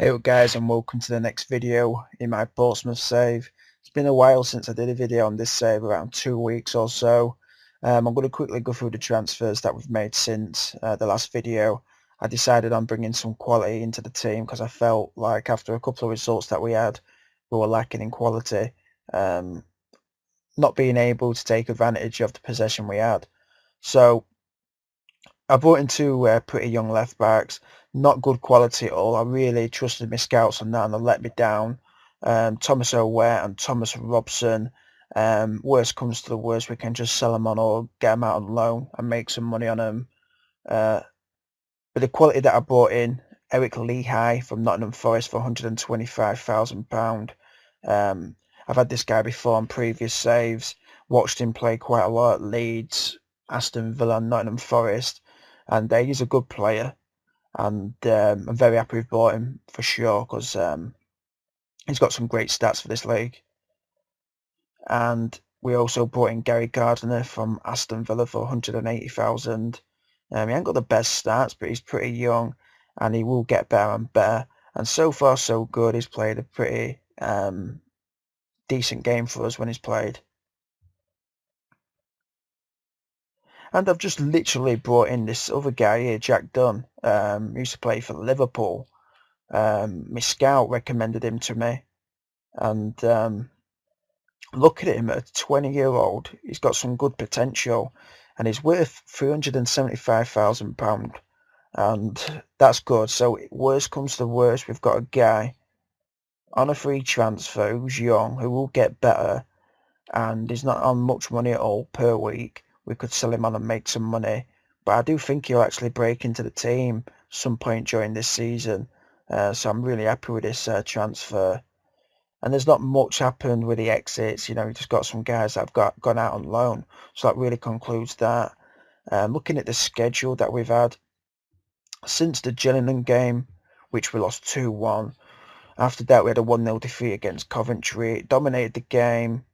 Hey up guys, and welcome to the next video in my Portsmouth save. It's been a while since I did a video on this save, around 2 weeks or so. I'm going to quickly go through the transfers that we've made since the last video. I decided on bringing some quality into the team because I felt like after a couple of results that we had, we were lacking in quality, um, not being able to take advantage of the possession we had. So I brought in two pretty young left backs, not good quality at all. I really trusted my scouts on that and they let me down. Thomas O'Ware and Thomas Robson. Worst comes to the worst, we can just sell them on or get them out on loan and make some money on them. Uh, but the quality that I brought in, Eric Lehigh from Nottingham Forest for £125,000. I've had this guy before on previous saves, watched him play quite a lot at Leeds, Aston Villa and Nottingham Forest, and he's a good player, and I'm very happy we've bought him for sure because he's got some great stats for this league. And we also brought in Gary Gardner from Aston Villa for 180,000. He ain't got the best stats, but he's pretty young, and he will get better and better. And so far, so good. He's played a pretty decent game for us when he's played. And I've just literally brought in this other guy here, Jack Dunn. He used to play for Liverpool. My scout recommended him to me, and look at him, a 20-year-old. He's got some good potential, and he's worth £375,000, and that's good. So worst comes to worst, we've got a guy on a free transfer who's young, who will get better, and he's not on much money at all per week. We could sell him on and make some money, but I do think he'll actually break into the team some point during this season. So I'm really happy with this transfer. And there's not much happened with the exits. You know, we just got some guys that have gone out on loan. So that really concludes that. Looking at the schedule that we've had since the Gillingham game, which we lost 2-1. After that, we had a 1-0 defeat against Coventry. It dominated the game.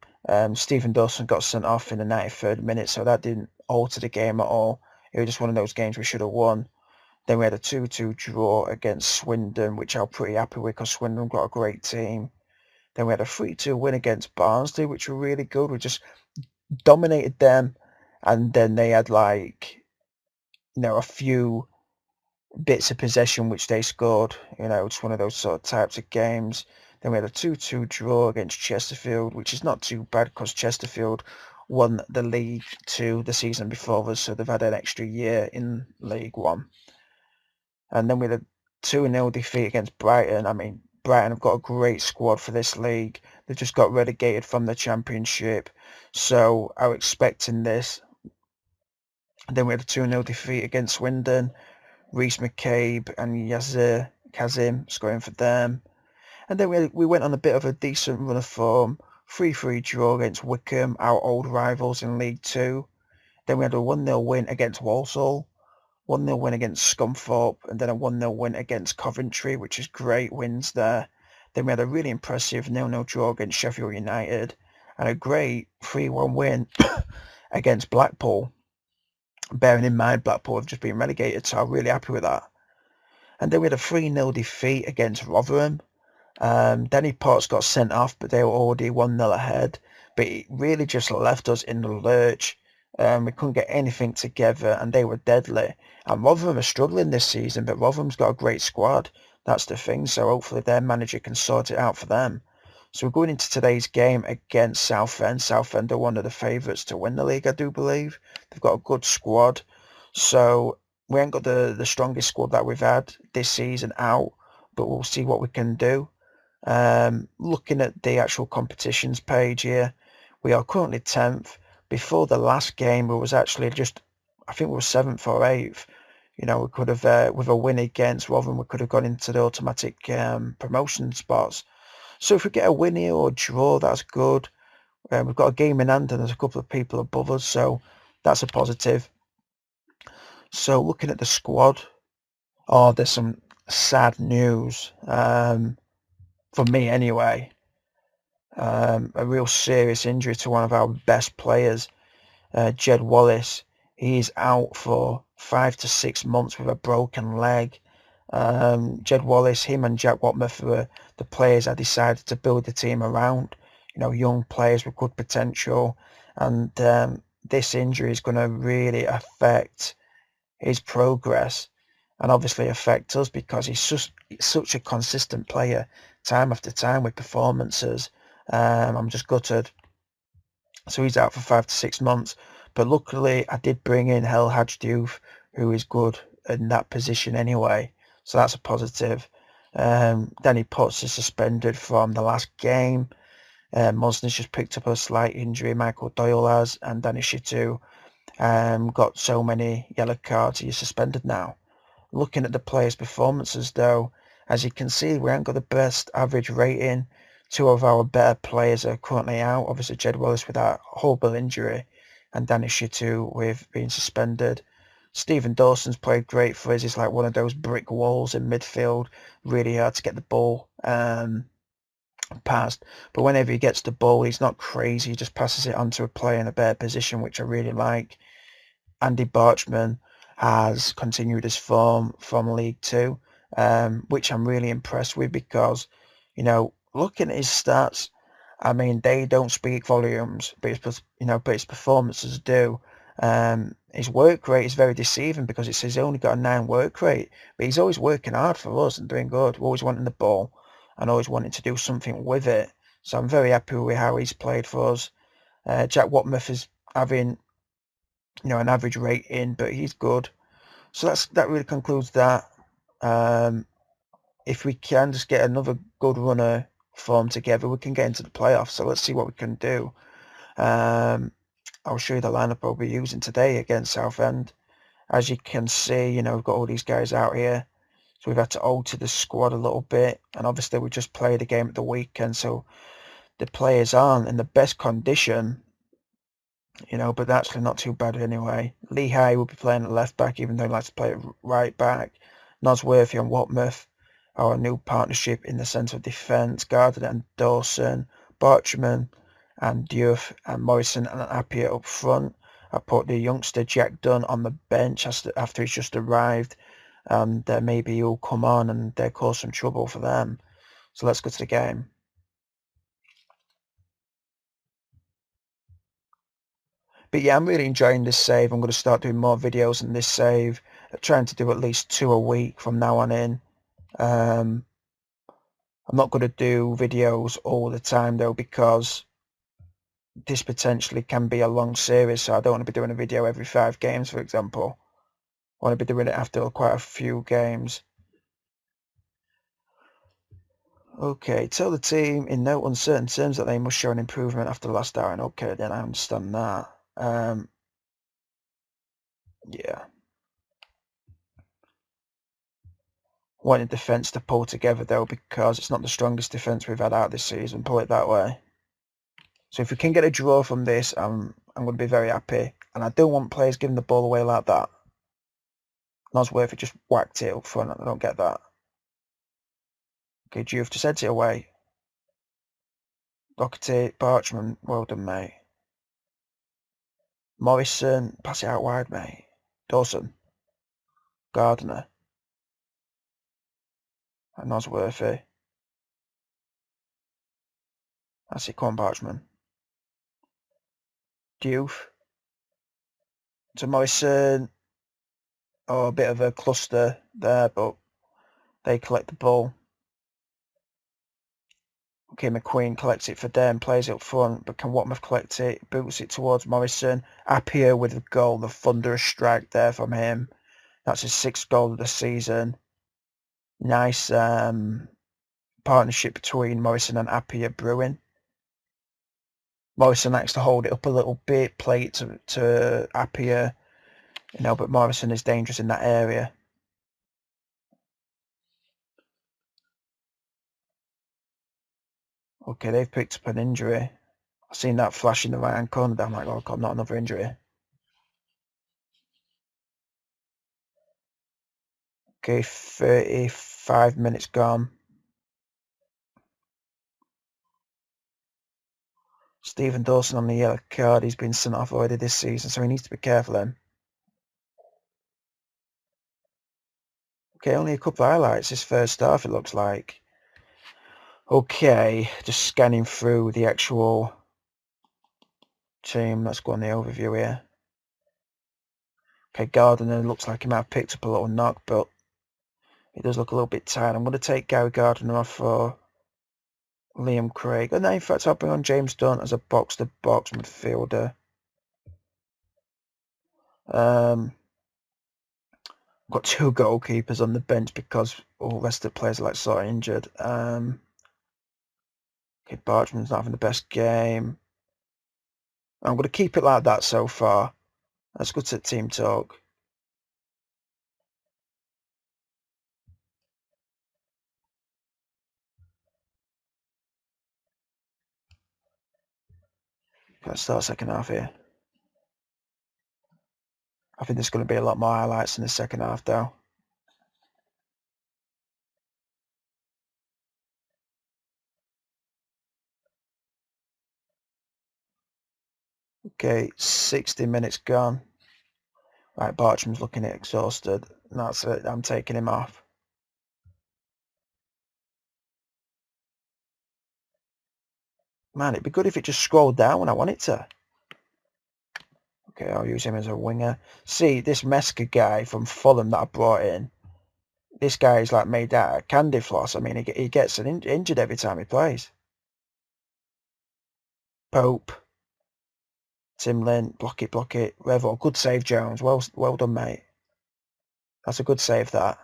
Stephen Dawson got sent off in the 93rd minute, so that didn't alter the game at all. It was just one of those games we should have won. Then we had a 2-2 draw against Swindon, which I'm pretty happy with because Swindon got a great team. Then we had a 3-2 win against Barnsley, which were really good. We just dominated them, and then they had a few bits of possession which they scored. It's one of those sort of types of games. Then we had a 2-2 draw against Chesterfield, which is not too bad because Chesterfield won the League Two the season before us, so they've had an extra year in League One. And then we had a 2-0 defeat against Brighton. I mean, Brighton have got a great squad for this league. They just got relegated from the Championship, so I was expecting this. And then we had a 2-0 defeat against Swindon. Reece McCabe and Yazir Kazim scoring for them. And then we went on a bit of a decent run of form. 3-3 draw against Wickham, our old rivals in League Two. Then we had a 1-0 win against Walsall. 1-0 win against Scunthorpe, and then a 1-0 win against Coventry, which is great wins there. Then we had a really impressive 0-0 draw against Sheffield United, and a great 3-1 win against Blackpool. Bearing in mind Blackpool have just been relegated, so I'm really happy with that. And then we had a 3-0 defeat against Rotherham. Danny Potts got sent off, but they were already 1-0 ahead. But it really just left us in the lurch. We couldn't get anything together, and they were deadly. And Rotherham are struggling this season, but Rotherham's got a great squad. That's the thing, so hopefully their manager can sort it out for them. So we're going into today's game against Southend. Southend are one of the favourites to win the league, I do believe. They've got a good squad. So we ain't got the strongest squad that we've had this season out, but we'll see what we can do. Looking at the actual competitions page here, we are currently 10th. Before the last game, we was actually I think we were 7th or 8th. We could have, with a win against Rotherham, we could have gone into the automatic promotion spots. So if we get a win here or a draw, that's good. We've got a game in hand and there's a couple of people above us, so that's a positive. So looking at the squad, there's some sad news, for me anyway. A real serious injury to one of our best players, Jed Wallace. He is out for 5 to 6 months with a broken leg. Jed Wallace, him and Jack Watmouth were the players I decided to build the team around. Young players with good potential, and this injury is going to really affect his progress, and obviously affect us because he's such a consistent player, time after time with performances. I'm just gutted. So he's out for 5 to 6 months. But luckily, I did bring in El Hadj Diouf, who is good in that position anyway. So that's a positive. Danny Potts is suspended from the last game. Mosner's just picked up a slight injury. Michael Doyle has, and Danny Shitu got so many yellow cards. He's suspended now. Looking at the players' performances, though, as you can see, we haven't got the best average rating. Two of our better players are currently out. Obviously, Jed Wallace with that horrible injury, and Danny Shitu with being suspended. Stephen Dawson's played great for us. He's like one of those brick walls in midfield. Really hard to get the ball past. But whenever he gets the ball, he's not crazy. He just passes it on to a player in a better position, which I really like. Andy Barchman has continued his form from League Two, which I'm really impressed with because, looking at his stats, I mean, they don't speak volumes, but his performances do. His work rate is very deceiving because it says he's only got a 9 work rate, but he's always working hard for us and doing good. We're always wanting the ball and always wanting to do something with it. So I'm very happy with how he's played for us. Jack Watmouth is having an average rating, but he's good. So that really concludes that. If we can just get another good runner form together, we can get into the playoffs. So let's see what we can do. I'll show you the lineup I'll be using today against Southend. As you can see, we've got all these guys out here. So we've had to alter the squad a little bit. And obviously we just played a game at the weekend, so the players aren't in the best condition. But that's actually not too bad anyway. Lehigh will be playing at left back, even though he likes to play at right back. Nosworthy and Watmouth, our new partnership in the centre of defence. Gardner and Dawson, Barchman and Diouf and Morrison and Appiah up front. I put the youngster Jack Dunn on the bench after he's just arrived, and maybe he'll come on and cause some trouble for them. So let's go to the game. But yeah, I'm really enjoying this save. I'm going to start doing more videos in this save. Trying to do at least 2 a week from now on in. I'm not going to do videos all the time though, because this potentially can be a long series. So I don't want to be doing a video every 5 games, for example. I want to be doing it after quite a few games. Okay, tell the team in no uncertain terms that they must show an improvement after the last hour. And okay, then I understand that. Yeah. Wanting defence to pull together though, because it's not the strongest defence we've had out this season, put it that way. So if we can get a draw from this, I'm going to be very happy. And I don't want players giving the ball away like that. Nosworthy just whacked it up front. I don't get that. Okay, Diouf just heads it away. Doherty, Barchman, well done, mate. Morrison, pass it out wide, mate. Dawson, Gardner, and Nosworthy. That's it, come on, Barchman. Diouf to Morrison. Oh, a bit of a cluster there, but they collect the ball. Okay, McQueen collects it for them, plays it up front, but can Watmouth collect it? Boots it towards Morrison. Appiah with the goal, the thunderous strike there from him. That's his 6th goal of the season. Nice partnership between Morrison and Appiah brewing. Morrison likes to hold it up a little bit, play it to Appiah, but Morrison is dangerous in that area. Okay, they've picked up an injury. I've seen that flash in the right-hand corner. I'm like, oh God, not another injury. Okay, 35 minutes gone. Stephen Dawson on the yellow card. He's been sent off already this season, so he needs to be careful then. Okay, only a couple of highlights this first half, it looks like. Okay, just scanning through the actual team. Let's go on the overview here. Okay, Gardner looks like he might have picked up a little knock, but he does look a little bit tired. I'm going to take Gary Gardner off for Liam Craig. And then, in fact, I'll bring on James Dunn as a box-to-box midfielder. Got two goalkeepers on the bench because all the rest of the players are like sort of injured. Okay, Bartman's not having the best game. I'm going to keep it like that so far. Let's go to team talk. Let's start second half here. I think there's going to be a lot more highlights in the second half though. Okay, 60 minutes gone. Right, Bartram's looking exhausted. That's it, I'm taking him off. Man, it'd be good if it just scrolled down when I want it to. Okay, I'll use him as a winger. See, this Meska guy from Fulham that I brought in, this guy is like made out of candy floss. I mean, he gets injured every time he plays. Pope. Tim Lin, block it. Revo, good save, Jones. Well done, mate. That's a good save, that.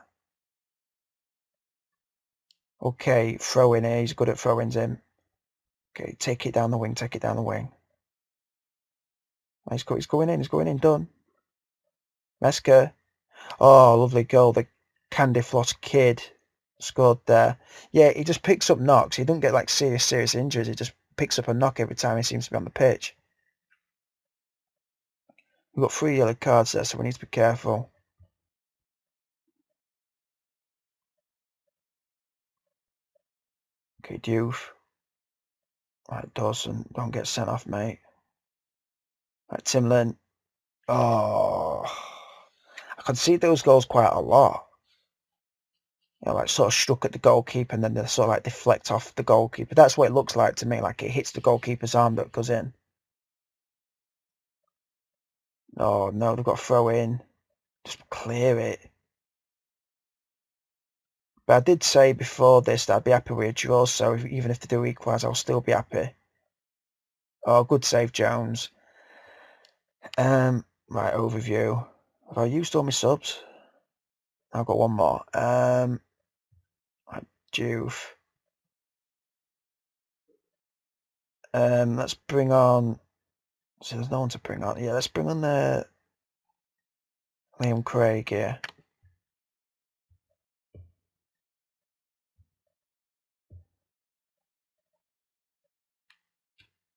Okay, throw in here. He's good at throw-ins in. Okay, take it down the wing. He's going in, done. Meska. Oh, lovely goal. The candy floss kid scored there. Yeah, he just picks up knocks. He doesn't get like serious injuries. He just picks up a knock every time he seems to be on the pitch. We've got 3 yellow cards there, so we need to be careful. Okay, Diouf. Right, Dawson, don't get sent off, mate. Right, Tim Lin. Oh, I can see those goals quite a lot. You know, like sort of struck at the goalkeeper and then they sort of like deflect off the goalkeeper. That's what it looks like to me, like it hits the goalkeeper's arm that goes in. Oh, no, they've got to throw in. Just clear it. But I did say before this that I'd be happy with a draw, so even if they do equalise, I'll still be happy. Oh, good save, Jones. Right, overview. Have I used all my subs? I've got one more. Right, Juve. Let's bring on. So there's no one to bring on. Yeah, let's bring on Liam Craig here.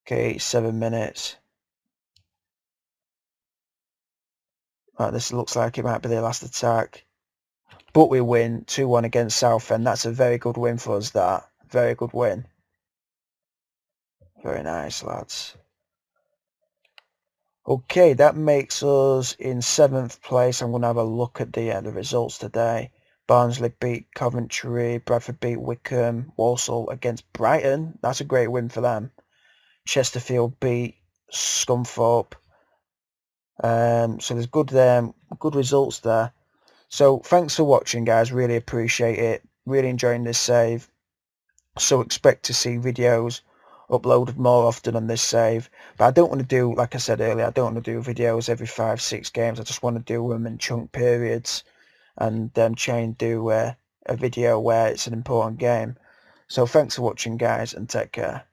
Okay, 7 minutes. Right, this looks like it might be their last attack. But we win 2-1 against Southend. That's a very good win for us, that. Very good win. Very nice, lads. Okay, that makes us in 7th place. I'm going to have a look at the results today. Barnsley beat Coventry, Bradford beat Wickham, Walsall against Brighton. That's a great win for them. Chesterfield beat Scunthorpe. So there's good results there. So thanks for watching, guys. Really appreciate it. Really enjoying this save. So expect to see videos uploaded more often on this save. But I don't want to do, like I said earlier, I don't want to do videos every 5-6 games. I just want to do them in chunk periods and try and do a video where it's an important game. So thanks for watching, guys, and take care.